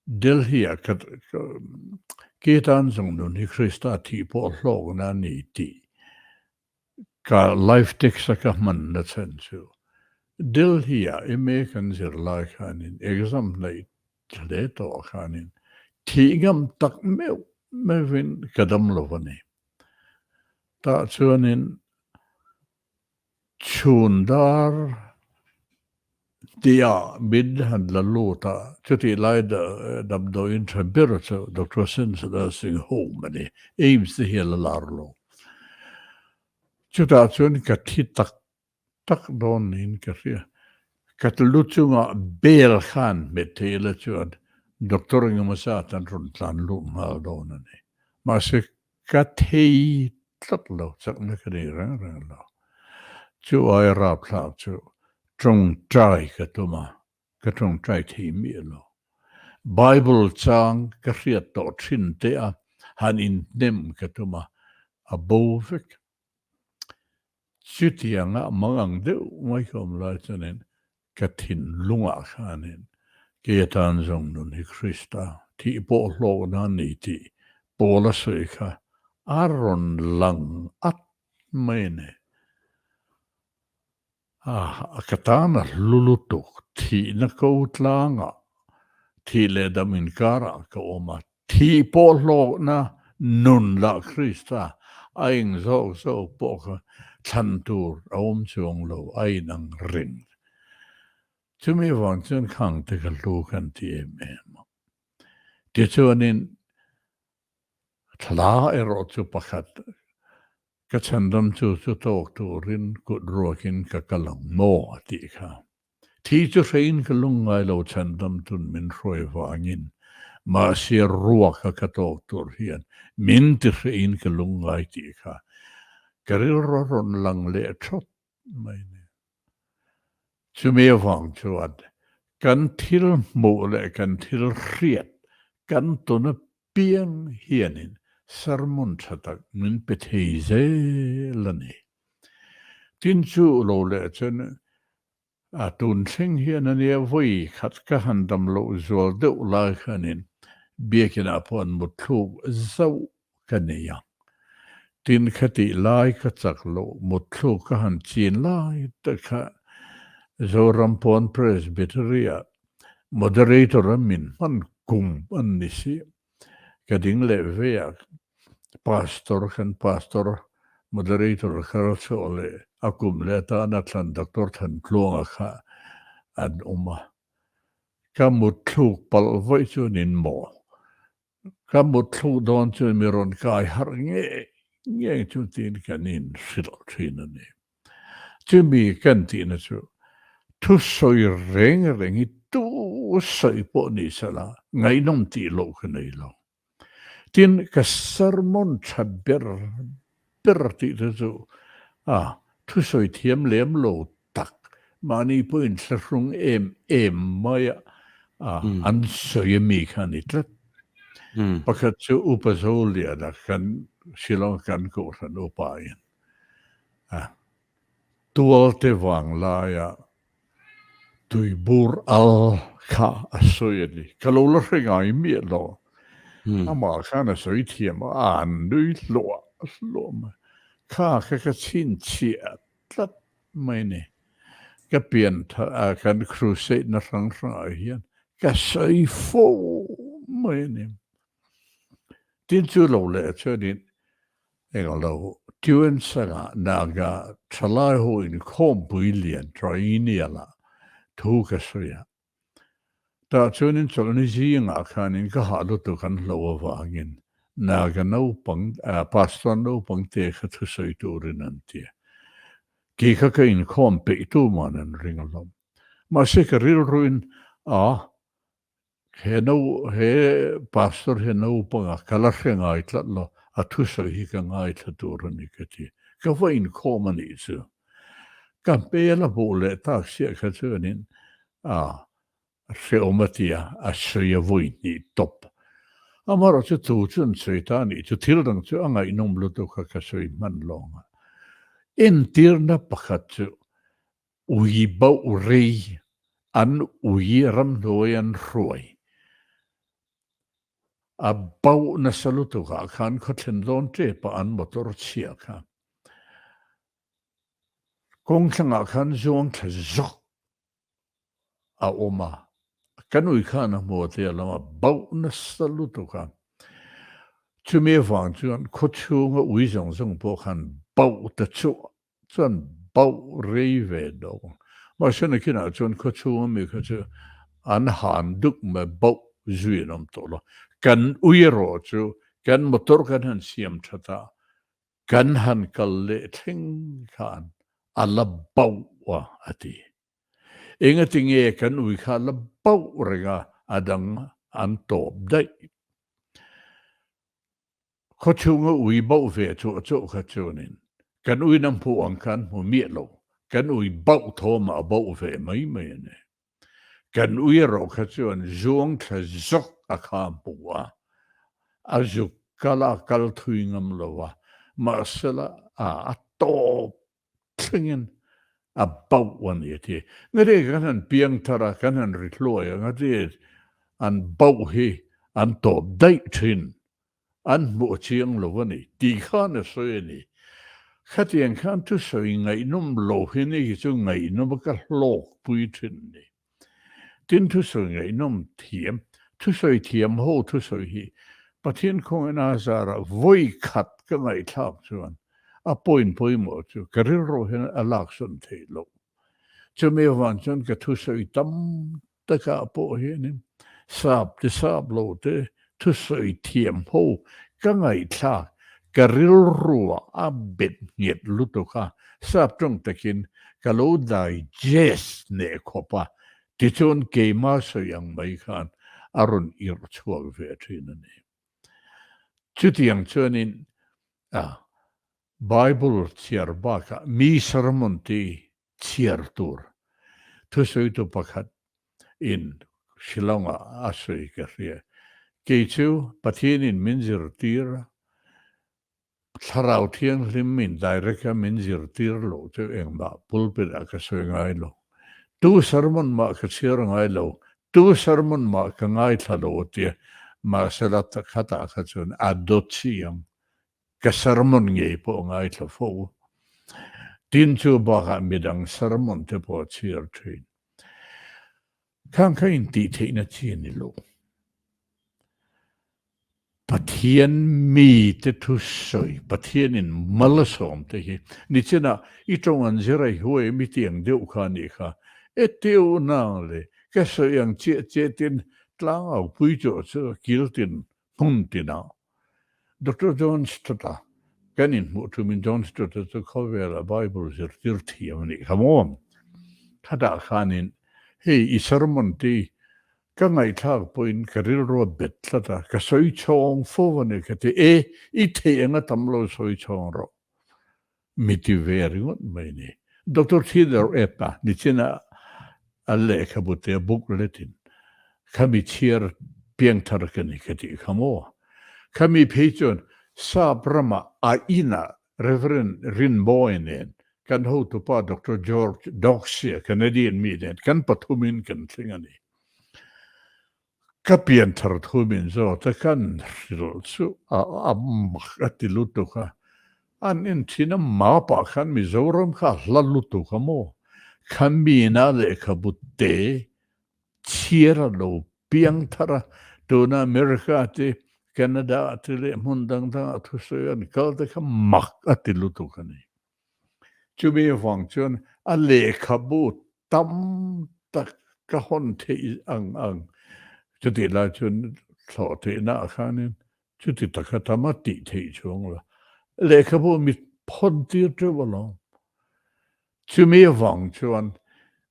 Delhi a ke tan zong no ni Krista ti po lo na ni ti ka life text ka man na chen chu Delhi a American zir la khanin exam nei tle to khanin thigam tak mevin kadam lo vani ta chuanin chundar dia bid han la lota chuti lai da dab do in trabirto Dr. Sins da sing home mani aims the hel larlo chuta chun ka thi tak don in ka ria katluchunga bel khan metela chuan doctor ngama tan run tlan lu mal don ani ma se ka thei tlatlo chakna kari rang lo chu ai rap la chu trong trai ka tuma ka trong trai thei mi lo Bible chang ka riat to thin te a han in nem ka tuma a bovik chutianga mangang de mai kom la chanen kathin lunga khanin ke tan zong nun hi Krista ti po lo na ni ti pola se kha aron lang at mene katana lulutuk ti na ko tlanga ti le damin kara ka oma ti po lo na nun la Krista aing zo po ka thantur om chung lo ai nang ring chu mi wang chen khang te ka lu kan ti em ti chuanin thla ero chu pakhat ka chandam chu tok turin kut rokin ka kalang mo ti kha ti chu rein ka lungai lo chandam tun min roi wangin ma si ruak ka tok tur hian min ti rein ka lungai ti kha karil ron lang le thot mai ne chu mi wang chuat kan thil mo le kan thil riat kan tuna piang hianin sermon thatak min pethei ze lani tin chu lo le chen tun sing hian ania voi khat ka handam lo zol deuh lai khanin biakin apon mutlu zau kania tin khati lai ka chak lo mutlu ka han chin lai ta kha zorampon presbyteria moderator min man kum an nisi kading le veak pastor moderator kharcho le akum le ta na tlan doctor than tlonga kha an uma ka mutlu pal voi chu nin mo ka mutlu don chu miron kai har nge chu tin kanin sil thin ani chu mi kan tin chu tu soi reng I tu soi po ni sala ngai nom ti lo khnei lo tin ka sermon thaber ti chu tu soi thiam lem lo tak mani puin thrung em maya an soi mi khan itlat pakhat chu upazolia da kan silong kan ko ran upain tual te wang la ya tui bur al kha asoi ni kalola ringai mi lo ama khana soi thiam an nui lo ma kha ka chin chi tlat mai ne ka pian kan crusade na rang hian ka soi fo mai ne tin chu lo le chunin engalo tuen sanga naga thalai ho in khom pui lian traini ala thu ka soya ta chunin cholni ji nga khanin ka ha lu tu kan lo wangin naga no pang pastor no pang te kha thu soi tu rin an ti ki kha ka in khom pe tu man an ringalom ma se ka ril ruin he pastor he no panga kala ngai tlat lo a thu soi hi ka ngai tla tu rin ni ka ti ka va in khom ani chu ka pe la bo le ta sia ka chunin Rheomatia a sio fwy ni top. A maro tu tu chun sui tani, tu tildang tu anga inom luto ka sui man longa. In tirna pakat tu ui bau rei an ui ram doyan roi. A bau na saluto ka kan kotlen don te pa an motor chia ka. Kong tanga kan zong ta zok a oma. Kanui kana mo te lama bau na saluto ka. Tu me wang chuan kochu nga ui zong zong po kan bau ta chu chuan bau rei ve do. Ma shana kina chuan kochu nga me ka chu an han duk me bau zui nam to lo. Kan ui ro chu kan motor kan han siam chata kan han kal le ting kan ala bau wa ati. Inga tinge kan ui ka la bau ringa adang an top dai. Ko chunga ui bau ve chu ka chunin kan ui nam pu ang kan mu mi lo kan ui bau tho ma bau ve mai ne kan ui ro ka chun zong tha zok a kha pu a zu kala kal thui ngam lo wa ma sala a to thingen a bau wan ye ti ngare kan han piang thara kan han ri hloya ngati an bau hi an to dai thin an mo chiang lo wani ti kha na so ni khatian khan tu so ngai num lo hi ni chu ngai num ka lo pui thin ni tin tu so ngai num thiam tu so thiam ho tu so hi pathian khong na zara voi khat ka ngai thak chuan a point mo chu karir ro hen a lak son the lo chu me wan chon ka tu so tam ta ka po hi ni sap lo te tu so thiam ho ka ngai thak karil rua a bet niet luto ka sap trong takin kalo digest ne khopa ti chon ke ma so yang mai khan arun ir chuak ve thin ni chutiang chonin bible chiar ba ka mi sermon ti chiar tur tu soi tu pakhat in shilonga asoi ka ria ke chu pathin in minzir tir Tharau thiang lim min direct min zir tir lo chu eng ba pulpit a ka soi ngai lo tu sermon ma ka chiar ngai lo tu sermon ma ka ngai thalo ti ma salat khata kha chun adochiam ka sermon nge po ngai thlo fo tin chu ba ga midang sermon te po chiar thin kan ka in ti the na chi ni lo Pathian mi te tu soi pathian in malasom te hi ni chena I trong an zera hoi mi tiang deu kha ni kha e teu na le ka so yang che tin tlang au pui cho so kil tin pun tin na Dr. Jones tota kanin mu tu min Jones tota to cover a Bible zir tirthi amni kamom kada khanin hey I sermon ti ka ngai thak poin karil ro bet lata ka soi chong fo ne ka te I the enga tamlo soi chong ro miti veri ngot mai ni Dr. Thider epa ni china alle ka bute book letin kami chiar piang thar ka ni ka ti khamo kami pechon sa brahma a ina Reverend Rinboinen kan ho to pa Dr. George Doxia Canadian media kan patumin kan tlingani Kapian thar thumin zo ta kan ril chu a atilutu kha an in thina ma pa khan Mizoram kha lalutu kha mo khan mi na le kha butte chiara lo piang thara to na America te Canada te le mundang da thu so an kal ta kha mak atilutu kha ni chu me wang chon a le kha bu tam tak ka hon the ang Chu ti la chun so te na khanin chu ti takatama ti the chung la le kha bu mi phon ti tu lo chu mi wang chuan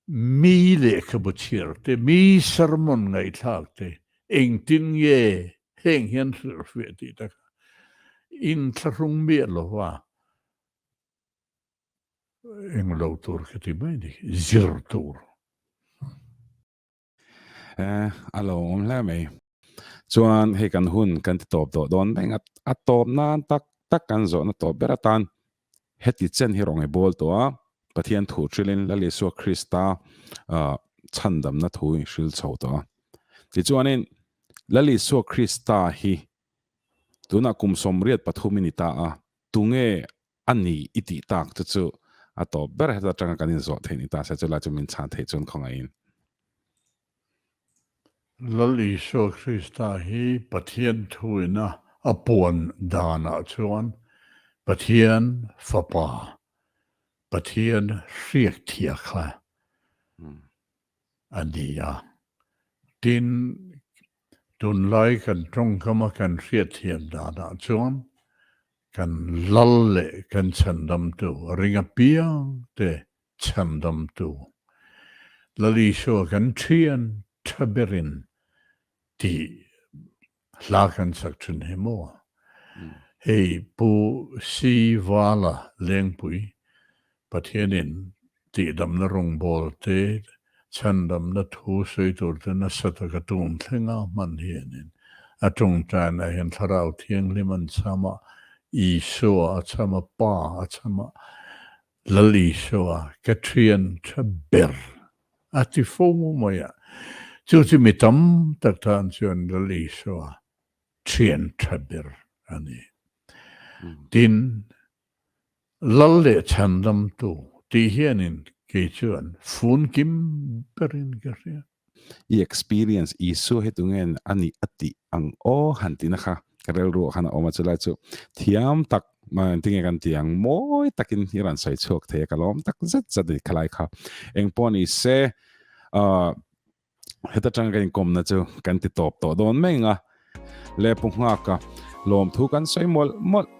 mi le kha bu chir te mi sermon ngai thak te eng tin ye heng hian sir fe ti ta in thrung mi lo wa eng lo tur ka ti mai ni zir tur alo la mai chuan he kan hun kan top do don beng at top nan tak kan zo na top beratan heti chen hi rong e bol to a pathian thu trilin la le so Krista chandam na thu shil chho to ti chuanin la le so Krista hi tuna kum somriat pathuminita a tunge ani iti tak chu a to ber heta tanga kanin zo theini ta sa chula chumin chan the chun khonga in Lali so Krista hi pathian thuina apon dana chuan pathian fapa pathian riek thiakha ania tin tun lai kan trong kama kan riek thiam dana chuan kan lalle kan chandam tu ringa piang te chandam tu Lali so kan thian taberin ti lakan sakchun hemo hei pu si wala lengpui pathianin ti dam na rong bol te chandam na thu soi tur te na sataka tum thlenga man hianin atong tan a hian tharau thiang liman chama I so a chama pa a chama lali so a katrian chaber ati fomu moya chu chi mi tam tak tan chuan lali so a trian chaber ani tin lalle chandam tu ti hianin ke chuan fun kim berin garia I experience I so hetungen ani ati ang o hantina kha karel ro khana oma chula chu thiam tak ma tinge kan tiang moi takin hiran sai chok the kalom tak zat khalai kha engpon I se heta tang kan kom na chu kan ti top to don menga le punghaka lom thu kan sai mol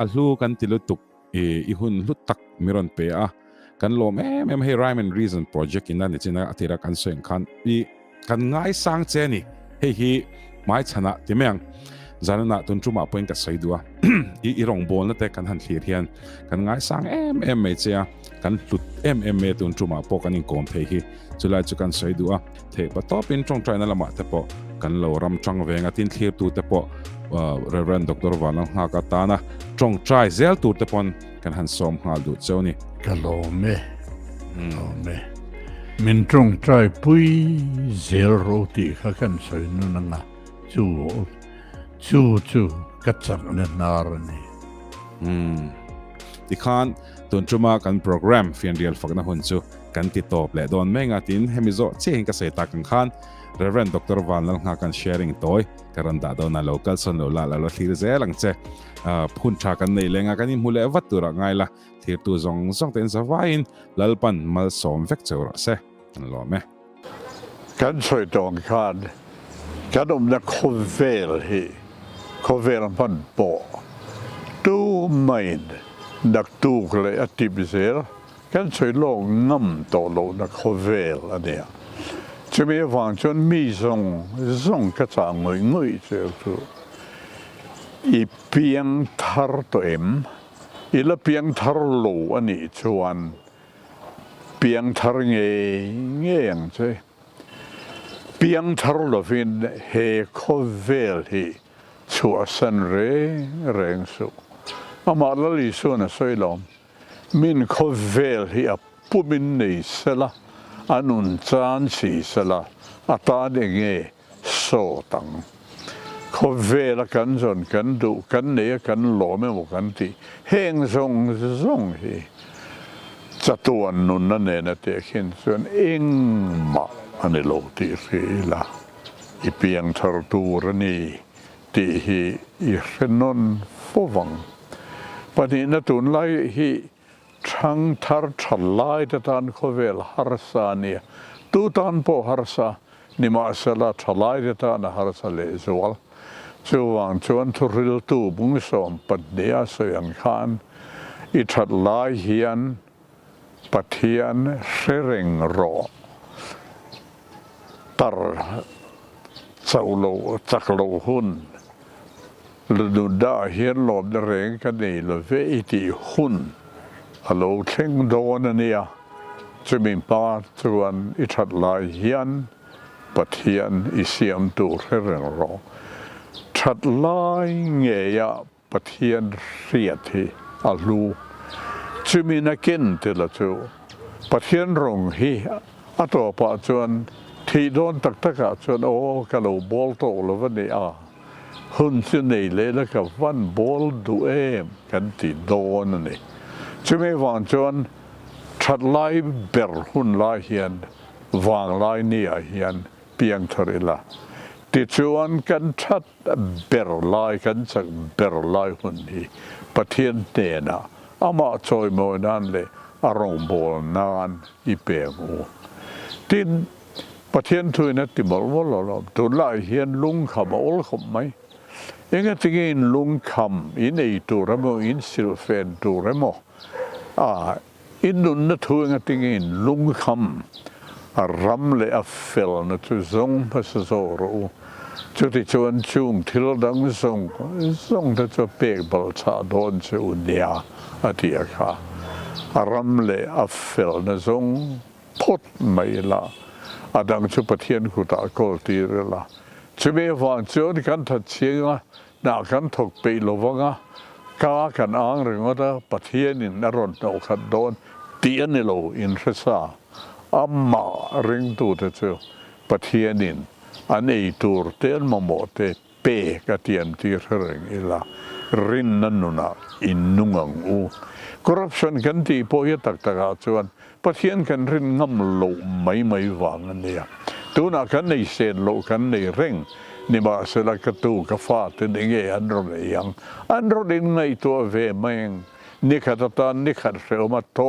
a hlu kan ti lutuk I hun lutak miron pe a kan lom em he rhyme and reason project in na china atira kan seng khan I kan ngai sang che ni hi mai chana timeng zanana tun chuma point ka saidua I rong bol na te kan han thlir hian kan ngai sang em me che kan hlut em me tun chuma po kan in kom the hi chulai chu kan saidua the pa top in trong trai na lama te po kan lo ram chang venga tin thlir tu te po Reverend Dr. Vanlalnghaka tana trong trai zel tu te pon kan han som hal du choni kalome mình trông trai bùi dẻo roti khá cần soi nụ nga chú cắt chặt nên nار này ti khan tun chuma kan program Fianrial Fakna hun chu kan ti top le don menga tin hemizo che ka se ta kan khan Reverend Dr. Vanlalnghaka kan sharing toy karan da do na local son lo la lo thir ze lang che phun tha kan nei lenga kan in hule vatura ngai la thir tu zong zong ten zawain lalpan mal som vek chura se an lo me kan soi dong khan kan na khovel pan bo tu mind dak tu kle atibizel kan soi lo ngam to lo na khovel aniaจะมีฟังจนมีส่งกระจายงุยเจ้าตัวอีเพียงทาร์ตัวอีละเพียงทาร์โลอันนี้ชวนเพียงทาร์เงี้ยงใช่เพียงทาร์โลฟินเฮโคเวลฮีชัวสันเรงสุอามาลลิส่วนสวยลมมินโคเวลฮีอัปุมินนิสละอันุนจานสีสละอัตาเดงเงโซตังเขาเวลกันจนกันดูกันเนียกันหล่อไม่หมดกันทีเฮงทรงฮีจะตัวนุนนั่นเองนะเตะขินส่วนเองมาอันนี้โลติรีละอีเปียงทาร์ตูรนี่ตีฮีอีเรนนฟวังปฏิณตุนไลฮีช่างทาร์ชลายแต่ตอนเขาเวลฮาร์ซานี่ตูตอนพอฮาร์ซานิมาสละชลายแต่ตอนฮาร์ซาเลสวลชวนชวนทุริลตูบุ้งสมปัดเดียสยันขานอิชัดลายเฮียนปัทเฮียนเสริงรอตรเจ้าโลจักโลหุนฤดูดาเฮียนหลบเร่งกันนี่ลเวอิติหุนฮัลโหลเข่งโดนเนี่ยจะมีป้าชวนอิชัดลายเฮียนปัทเฮียนอิเสียมตูเสริงรอชัดลายเงียปัทเฮียนเสียทีอาลูจะมีนักกินที่ละจูปัทเฮียนรงฮีอัตโตปัจจุบันที่โดนตักจนโอ้กะโลบอลโตแล้ววันนี้หุ่นจะเหนื่อยเลยแล้วกับวันบอลดูกันที่โดนนี่จะไม่วางจนชัดลายเบลหุ่นลายเฮียนวางลายนี่เฮียนเพียงเท่าไรละติดชวนกันชัดเบลลายกันสักเบลลายหุ่นนี้ประเทศเนน่ะอามาจอยมวยนั่นเลยอารมณ์บอลนานอีเปียงูที่ประเทศทุยนัดที่บอกว่าเราตัวลายเฮียนลุงขับอลขับไหมยังไงที่กินลุงคำอินไอตัวระโมอินซิลเฟนตัวระโมอินนุนนัดทุยงัดที่กินลุงคำรำเลยอัฟเฟลนัดทุซงพัสโซรูจุดที่ชวนชุงที่เราดังซงถ้าจะเปกบอลชาโดนเสียเนียอาทิตย์ค่ะรำเลยอัฟเฟลนัดซงพดไม่ละดังชุประเทศกุตากอลตีเรล่ะจะไม่ฟังจนกันทัดเชียงน่ากันถกไปลวังกากันอ้างเรื่องว่าประเทศนี้นรนเอาขัดโดนตีอันนี้โลอินทรซาอามาเรื่องตัวเจ้าประเทศนี้อันนี้ตัวเต้นมาหมดเปกเตียมที่เรื่องอีละรินนั่นนู่นอินนุ่งอูคอร์รัปชันกันที่พอยตักจวนประเทศกันรินงำโลไม่วางอันนี้ตัวนักกันในเซนโลกันในเร่งนี่มาสลักกตูกฟ้าถึงเงี้ยอันรถยังอันรถยังไงตัวเวมังนี่ขัดตานนี่ขัดเสือมาโต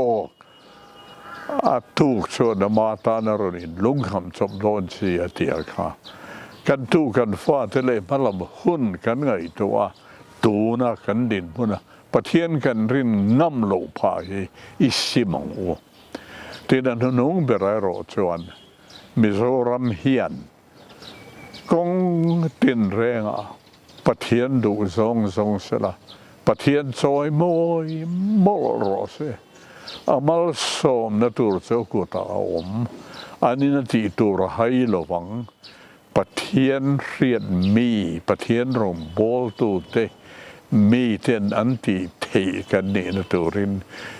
ถูกชนมาตานรถลุงคำจบโดนเสียเตียค่ะกันตูกันฟ้าทะเลพลัมหุ่นกันไงตัวนักกันดินพุ่นประเทศกันรินน้ำโลพายอิสิมังโอที่นั่นนุ่งเบรายโรจวนมิโซรัมเฮียนกงตินแรงประเทศดูทรงเสละประเทศซอยมวยมอลรสอามาลสมนัตุรเจ้ากุตาอมอันนี้นาทีตัวให้ระวังประเทศเรียนมีประเทศรมโบลตูเตมีเทนอันที่เทกันเนี่ยนะตัวริน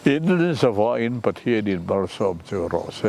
อินเดียสวาอินประเทศดินบาลสอบเจอรอเซ